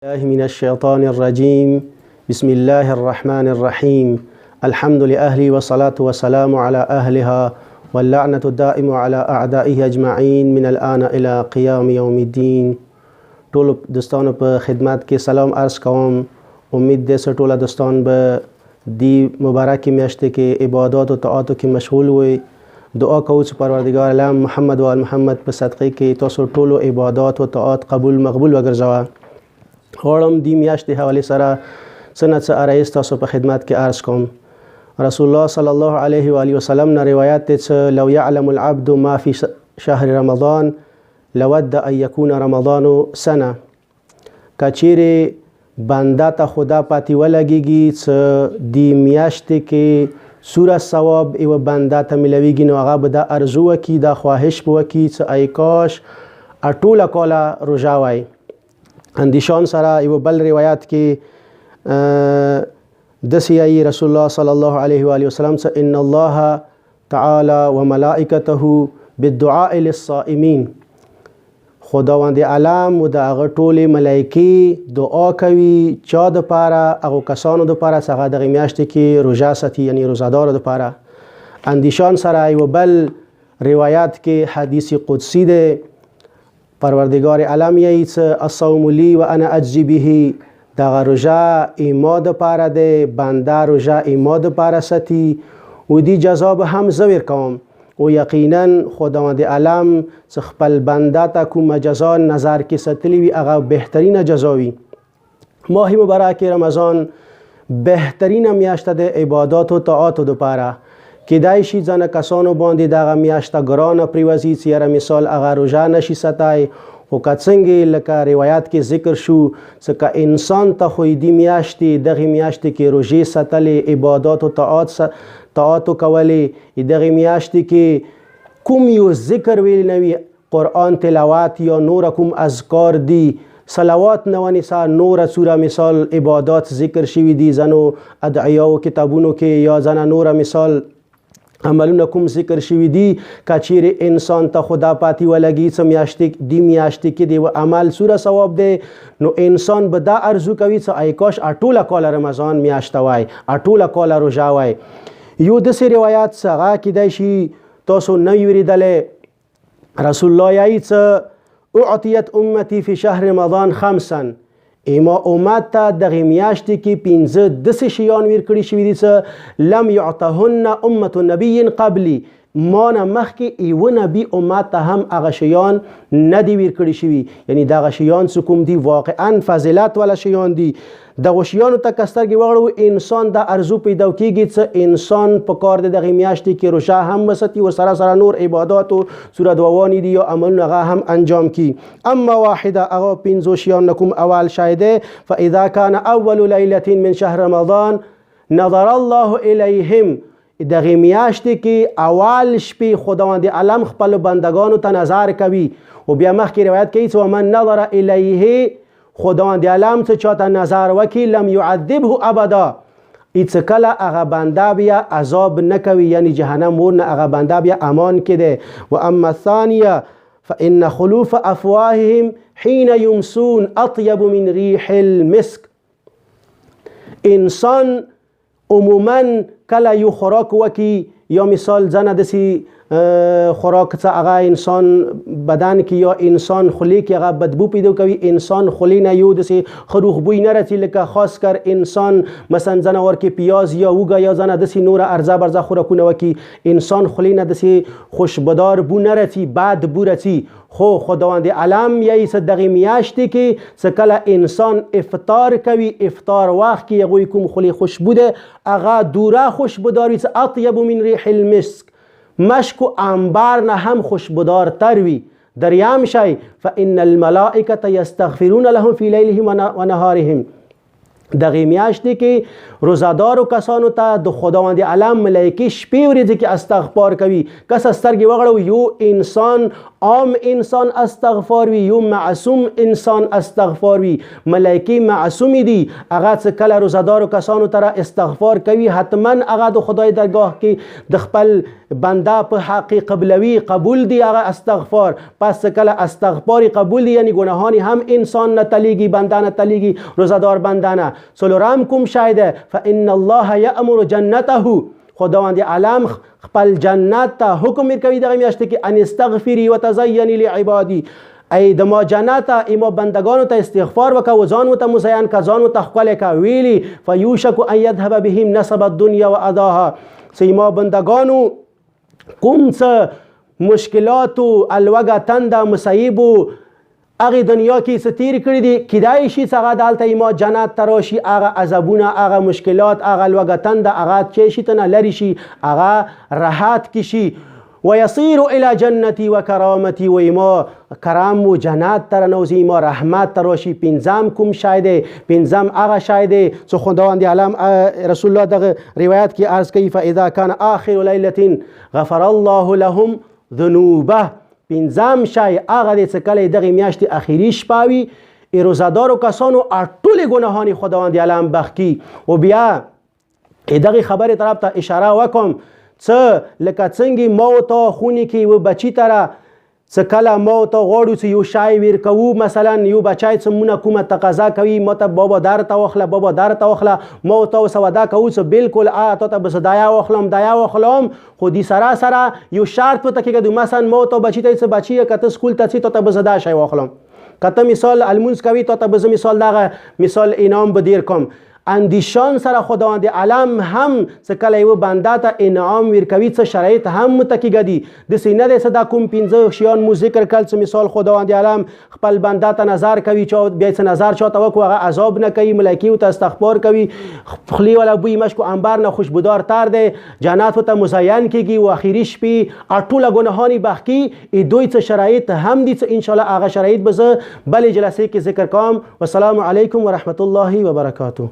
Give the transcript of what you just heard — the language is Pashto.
الله من الشيطان الرجيم بسم الله الرحمن الرحيم الحمد لله والصلاة والسلام على أهلها واللعنة الدائم على أعدائه أجمعين من الآن إلى قيام يوم الدين. ټول دوستانو په خدمت کې سلام عرض کوم. امید ده چې ټول دوستان به دی مبارک میاشت کې عبادات او طاعات کې مشغول وي. دعا کوو چې پروردگار عالم محمد و آل محمد په صدقه کې تاسو ټول عبادات او طاعات قبول مقبول وګرځوه. غواړم دی میاشت حواله سره څه څه آرایش تاسو په خدمت کې عرض کوم. رسول الله صلی الله علیه و آله وسلم نه روایت ده چې لو يعلم العبد ما في شهر رمضان لود ان يكون رمضان سنه. کچېره بنده ته خدا پاتې ولګيږي چې دی میاشت کې سوره ثواب او بنده ته ملويږي، نو هغه به د ارزو وکي د خواهش به وکي چې ای کاش اټوله کوله روژه وای. اندیشان سره یو بل روایت کې دسیای رسول الله صلی الله علیه و آله وسلم چې ان الله تعالی و ملائکته بالدعاء للصائمین. خداوند عالم و د هغه ټولې ملایکې دعا کوي چا د پاره هغه کسانو د پاره چې هغه دغه میاشت کې روژه ساتي، یعنی روزادار د پاره. اندیشان سره یو بل روایت کې حدیث قدسی ده، پروردگار عالم یی چې الصوم لی و انا اجزی به. دغه روژه ایما د پاره ده، بنده روژه ایما د پاره ساتي و دی جزا به هم زویر کوم. و یقینا خداوند عالم چې خپل بنده ته کومه جزا نظر کې ساتلی وي هغه بهترینه جزا وي. ماه مبارک رمضان بهترینه میاشت د عبادات او طاعات لپاره. کیدای شي ځنه کسانو باندې دغه میاشت ګرانه پریوزي چې یاره مثال هغه روژه نشي ساتای، خو که څنګه لکه روایت کې ذکر شو چې که انسان ته خو دی میاشتې دغه میاشت کې روژې ساتلې عبادات او طاعاتو کولې، دغه میاشت کې کوم یو ذکر ویل نه وي، قرآن تلاوت یا نور کوم اذکار دی، صلوات نه ونیسه، نور سوره مثال عبادات ذکر شوي دي زنو ادعیا او کتابونو کې، یا زنه نور مثال عملونه کوم ذکر شوي دي. کچېرې انسان ته خدا پاتې ولګي چې میاشت کې دی و عمل سوره ثواب دی، نو انسان به دا ارزو کوي چې ای کاش اټوله کاله رمضان میاشت وای، اټوله کاله روژه وای. یو داسې روایت چې هغه کیدای شي تاسو نه اورېدلی، رسول الله یایي چې اعطیت امتی فی شهر رمضان خمسا. ایما امت ته دغه میاشت کې 15 داسې شیان ورکړي شوي دي چې لم یعطهن امة نبی قبلی. ما نه مخکې یوه نبي امت ته هم هغه شیان نه دي ورکړي شوي، یعنی دغه شیان چې کوم دي واقعا فضیلت والا شیان دي. دغه شیانو ته که سترګې وغړو انسان د ارزو پیدا کېږي چې انسان په کار د دغه میاشتې کې روژه هم وساتي، ورسره سره نور عبادات او سوره دعاوانې دي یا عملونه هغه هم انجام کړي. اما واحده هغه 15 شیان نه کوم اول شی دی، فاذا کان اول لیلة من شهر رمضان نظر الله الیهم. دغه میاشت کې اول شپې خداوند عالم خپل بندگانو ته نظر کوي. او بیا مخکې روایت کوي چې ومن نظر الیه، خداوند عالم چې چاته نظر وکي لم يعذبه ابدا، هیڅ کله هغه بنده بیا عذاب نه کوي، یعنی جهنم ور نه هغه بنده بیا امان کده. و اما الثانیه فان خلوف افواههم حين يمسون اطيب من ريح المسك. انسان عموما کله یو خوراک وکي یا مثال ځنه داسې خوراک څه هغه انسان بدن کې یا انسان خولې کې هغه بدبو پیدا کوي، انسان خولې نه یو داسې ښه روغبوی نه راځي، لکه خاص کر انسان مثلا ځنه ورکې پیاز یا اوږه یا ځنه داسې نوره ارزه برزه خوراکونه وکي، انسان خولې نه داسې خوشبدار بو نه راځي، بد بو راځي. خو خداوند عالم یې چې دغه میاشت کې چې کله انسان افطار کوي، افطار وخت کې هغوی کوم خولې خوشبو ده هغه دوره خوشبودار وي چې اطیب من ریح المسک، مشک و انبار نه هم خوشبودار تر وي. دریم شی فان الملائکه یستغفرون لهم فی لیلهم و نهارهم. دغه میاشت کې روزادارو کسانو ته د خداوند عالم ملایکې شپې ورځې کې استغفار کوي. کس سترګې وغړو یو انسان عام انسان استغفار وي، یو معصوم انسان استغفار وي. ملایکې معصوم دي، هغه چې کله روزادارو کسانو ته استغفار کوي حتما هغه د خدای درگاه کې د خپل بنده په حق قبلوي قبول دی هغه استغفار. پس کله استغفار قبول دی یعنی گناهان هم انسان نه تلیږي، بنده نه تلیږي، روزدار بنده نه. څلورم کوم شی ده؟ فان الله یأمر جنته، خداوند عالم خپل جنت ته حکم ورکوي دغه میاشت کې ان استغفری وتزینی لعبادی، ای د ما جنت ایما بندگانو ته استغفار وکړه و ځان ته مزین که ځان ته ښکلی که ویلي فیوشک ان یذهب بهم نسب الدنیا و اداها. ایما بندگانو کوم څه مشکلاتو الوګه تنده مصیبو هغه دنیا کې څه تیر کړي دي کیدای شي هغه دلته ایما جنت ته راشي، هغه عذابونه هغه مشکلات هغه الوګه تنده هغه چې شي ته نه لرې شي، هغه راحت کې شي. ويصير الى جنتي وكرامتي، و ایما کرام و جنت تر نوزی ما رحمت تراشی. پنځم کوم شای دی؟ پنځم هغه شای دی چې خداوند عالم رسول الله دغه روایت کې عرض کوي فاذا كان اخر ليله غفر الله لهم ذنوبه. پنځم شای هغه دی چې کله دغه میاشتې اخیری شپه وي روزادارو کسانو ټولې ګناهان خداوند عالم بخښي. و بیا دغه خبرې طرف ته اشاره وکم څه لکه څنګه ما ته خونې کې و بچی تره څه کله ما ته غواړو چې یو شای ورکوو، مثلا یو بچی چې مونږ کومه تقاضا کوي ما ته بابا در ته واخله بابا در ته واخله، ما ته سودا کوو چې بالکل تا ته بس دایا واخلم دایا واخلم، خو دې سره سره یو شرط ورته کېږدو مثلا ما ته بچی ته چې بچی که ته سکول ته ځې تا ته بس دا شی واخلم، که ته مثال المونځ کوي تا ته بس مثال دغه مثال انعام به دیر کوم. اندیشان سره خداوند عالم هم څه کله یو بنده ته انعام ورکوي څه شرایط هم متکیږي داسې نه دی چې دا کوم پنځه شیان مو ذکر کړل چې مثال خداوند عالم خپل بنده ته نظر کوي چې بیا څه نظر چاته وکړو هغه عذاب نه کوي، ملایکې ورته استغفار کوي، خولې والا بوی مشک و عنبر نه خوشبودار تر دی، جنت ورته مزین کېږي و اخري شپې ټوله ګناهان یې بخښي. دوی څه شرایط هم دي چې انشاءالله هغه شرایط به زه بلې جلسې کې ذکر کوم. والسلام علیکم ورحمة الله وبرکاته.